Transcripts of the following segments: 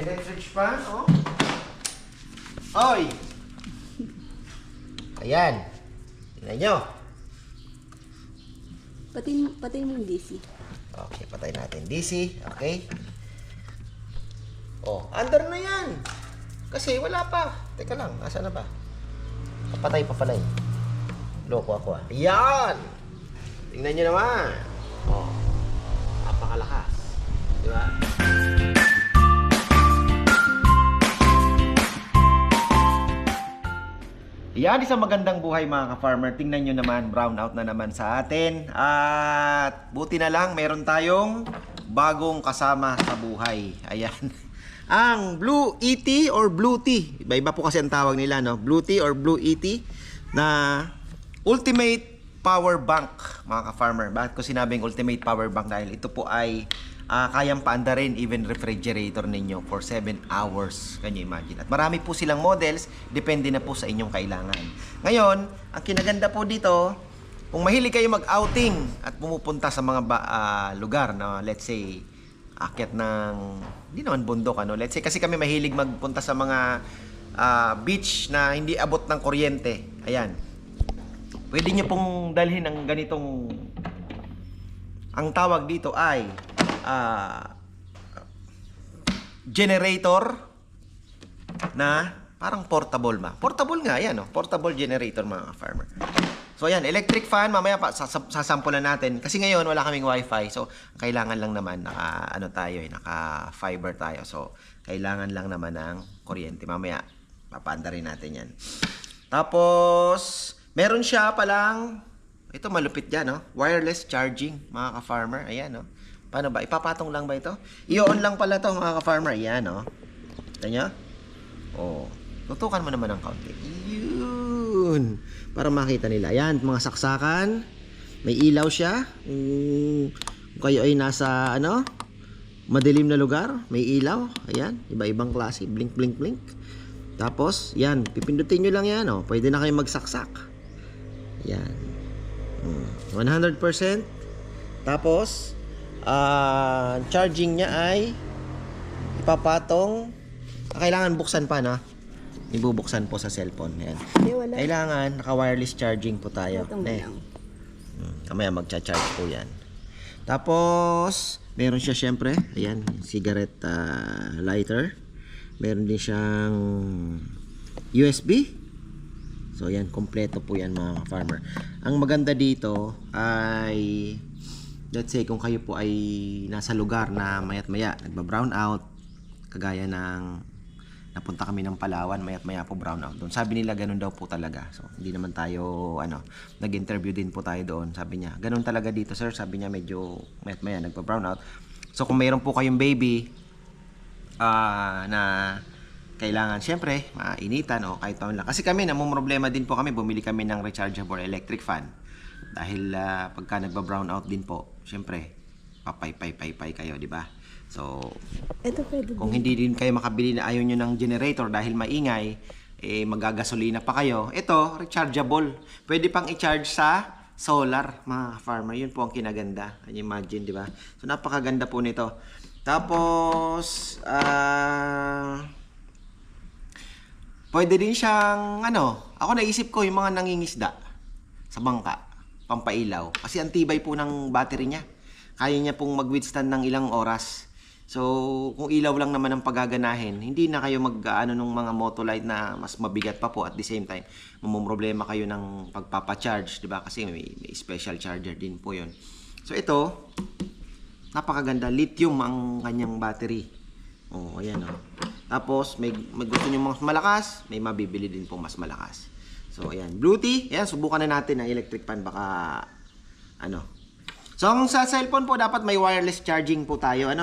Electric fan, oh. Oy! Ayan. Tingnan nyo. Patay mo yung DC. Okay, patay natin DC. Okay. Oh, under na yan. Kasi wala pa. Teka lang, asa na ba? Patay pa pala yun. Loko ako ah. Yan! Tingnan nyo naman. Oh, napakalakas. Di ba? Yan, isang magandang buhay mga ka-farmer. Tingnan nyo naman, brown out na naman sa atin. At buti na lang, meron tayong bagong kasama sa buhay. Ayan. Ang Blue ET or Blue Tea. Iba-iba po kasi ang tawag nila, no? Blue Tea or Blue ET na ultimate power bank, mga ka-farmer. Bakit ko sinabing ultimate power bank? Dahil ito po ay kayang paandarin even refrigerator ninyo for 7 hours. Can you imagine? At marami po silang models, depende na po sa inyong kailangan. Ngayon, ang kinaganda po dito, kung mahilig kayo mag-outing at pumupunta sa mga lugar na let's say akyat ng hindi naman bundok ano, let's say kasi kami mahilig magpunta sa mga beach na hindi abot ng kuryente. Ayan. Pwede niyo pong dalhin ang ganitong, ang tawag dito ay generator na parang portable ma. Portable nga yan, no? Portable generator mga farmer. So ayan, electric fan, mamaya pa sasampulan natin kasi ngayon wala kaming wifi. So kailangan lang naman naka fiber tayo. So kailangan lang naman ng kuryente. Mamaya papaandarin natin yan. Tapos meron siya palang ito malupit diyan, no? Wireless charging mga ka-farmer. Ayan, no? Paano ba? Ipapatong lang ba ito? I-on lang pala to mga ka-farmer. Ayan, no? Kita nyo? Oh. Tutukan mo naman ng kaunti. Yun. Para makita nila. Ayan, mga saksakan. May ilaw siya. Kung kayo ay nasa, madilim na lugar, may ilaw. Ayan, iba-ibang klase. Blink, blink, blink. Tapos, yan. Pipindutin nyo lang yan, oh. Pwede na kayo magsaksak. Ayan. 100%. Tapos, charging niya ay ipapatong. Kailangan buksan pa na. Ibubuksan po sa cellphone. Ayan. Wala. Kailangan naka-wireless charging po tayo. Kamaya magcha-charge po yan. Tapos, meron siya syempre. Ayan, cigarette lighter. Meron din siyang USB. So, ayan, kompleto po yan mga farmer. Ang maganda dito ay let's say kung kayo po ay nasa lugar na mayat maya nagba-brown out, kagaya ng napunta kami ng Palawan, mayat maya po brown out doon. Sabi nila ganun daw po talaga. So hindi naman tayo nag-interview din po tayo doon. Sabi niya, ganun talaga dito sir. Sabi niya medyo mayat maya nagba-brown out. So kung mayroon po kayong baby na kailangan syempre mainitan o kahit pa lang. Kasi kami namumroblema din po kami, bumili kami ng rechargeable electric fan. Dahil pagka nagba-brown out din po, syempre, papay-pay-pay kayo, di ba? So, Ito pwede kung din. hindi din kayo makabili na ayaw nyo ng generator dahil maingay, magagasolina pa kayo, ito, rechargeable. Pwede pang i-charge sa solar, mga farmer. Yun po ang kinaganda. Imagine, di ba? So, napakaganda po nito. Tapos, pwede din siyang, ako naisip ko yung mga nangingisda sa bangka. Pampailaw. Kasi ang tibay po ng battery niya. Kaya niya pong mag-withstand ng ilang oras. So, kung ilaw lang naman ang paggaganahin, hindi na kayo ng mga motolight na mas mabigat pa po at the same time. Mamumroblema kayo ng pagpapacharge, di ba? Kasi may special charger din po yun. So, ito, napakaganda. Lithium ang kanyang battery. Oh, ayan oh. Tapos, may gusto nyo mas malakas, may mabibili din po mas malakas. So, ayan. Blue Tea. Ayan, subukan na natin ang electric fan. Baka, So, sa cellphone po, dapat may wireless charging po tayo,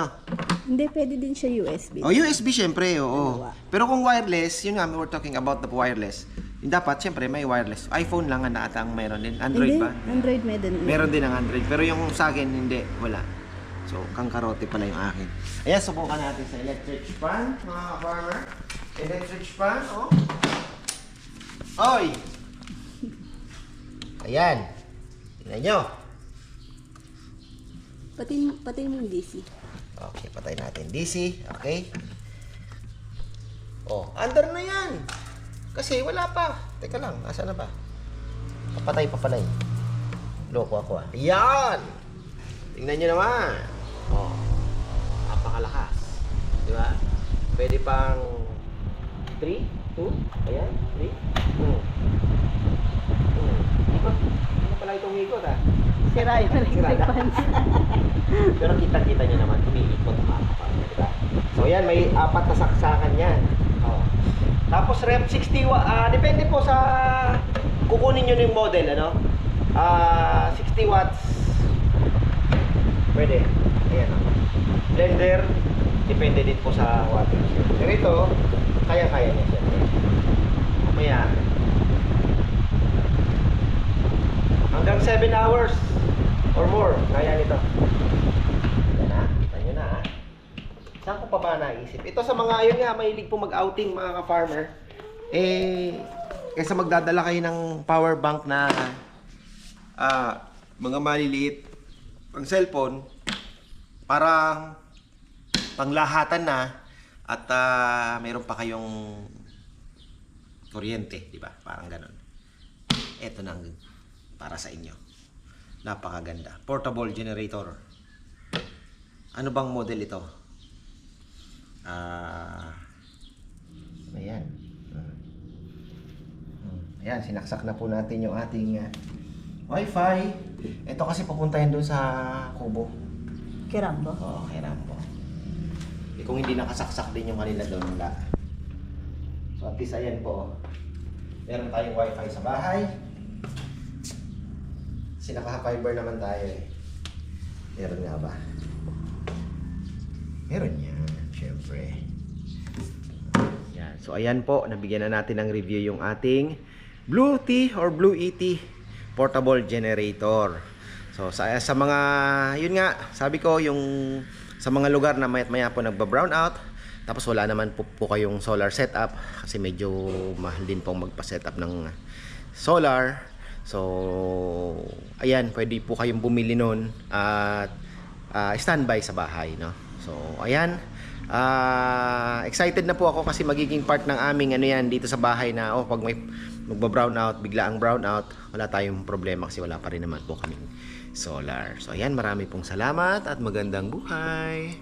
Hindi, pwede din siya USB. Oh, USB syempre, oo. Dalawa. Pero kung wireless, yun nga, we're talking about the wireless. Yung dapat, syempre, may wireless. iPhone lang na ata ang meron din. Android Hindi, ba? Android Meron din ang Android. Pero yung sa akin, hindi. Wala. So, kangkarote pala yung akin. Ayan, subukan natin sa electric fan, mga farmer. Electric fan, oh. Oy! Ayan. Tingnan nyo. Patay mo yung DC. Okay, patay natin DC. Okay. Oh, under na yan. Kasi wala pa. Teka lang, asa na ba? Papatay pa pala eh. Loko ako ah. Yan! Tingnan nyo naman. Oh, napakalakas. Di ba? Pwede pang 3, 2, ayan, 3. Ano pala itong ikot ah? Sira yung electric fan. Pero kita-kita nyo naman, umiikot diba? So yan, may 4 na saksakan yan. Oh. Tapos rep 60 depende po sa kukunin nyo yung model, ano? 60 watts. Pwede. Ayan. Blender, depende din po sa wattage. Pero ito, kaya-kaya niya siya. Mamaya, hanggang 7 hours or more, kaya nito. Yan na, kita nyo na. Saan ko pa ba naisip? Ito sa mga, yun nga, mahilig po mag-outing mga ka-farmer. Kaysa magdadala kayo ng power bank na mga maliliit pang cellphone, para panglahatan na at meron pa kayong kuryente, di ba? Parang ganun. Ito na para sa inyo. Napakaganda. Portable generator. Ano bang model ito? Ayan. Ayan, sinaksak na po natin yung ating Wi-Fi. Ito kasi papuntahin doon sa kubo. Kirambo. Oo, Kirambo. Kung hindi nakasaksak din yung kanila doon, wala. So at least ayan po. Meron tayong Wi-Fi sa bahay. Kasi naka-fiber naman tayo eh. Meron nga ba? Meron yan, syempre. Yan. So ayan po, nabigyan na natin ng review yung ating Blue T or Blue ET portable generator. So sa mga, yun nga, sabi ko yung sa mga lugar na maya po nagba-brown out, tapos wala naman po kayong solar setup kasi medyo mahal din pong magpa-setup ng solar. So ayan, pwede po kayong bumili nun at standby sa bahay, no? So ayan, excited na po ako kasi magiging part ng aming ano yan dito sa bahay na pag may magba-brown out, bigla ang brown out, wala tayong problema kasi wala pa rin naman po kaming solar. So ayan, marami pong salamat at magandang buhay.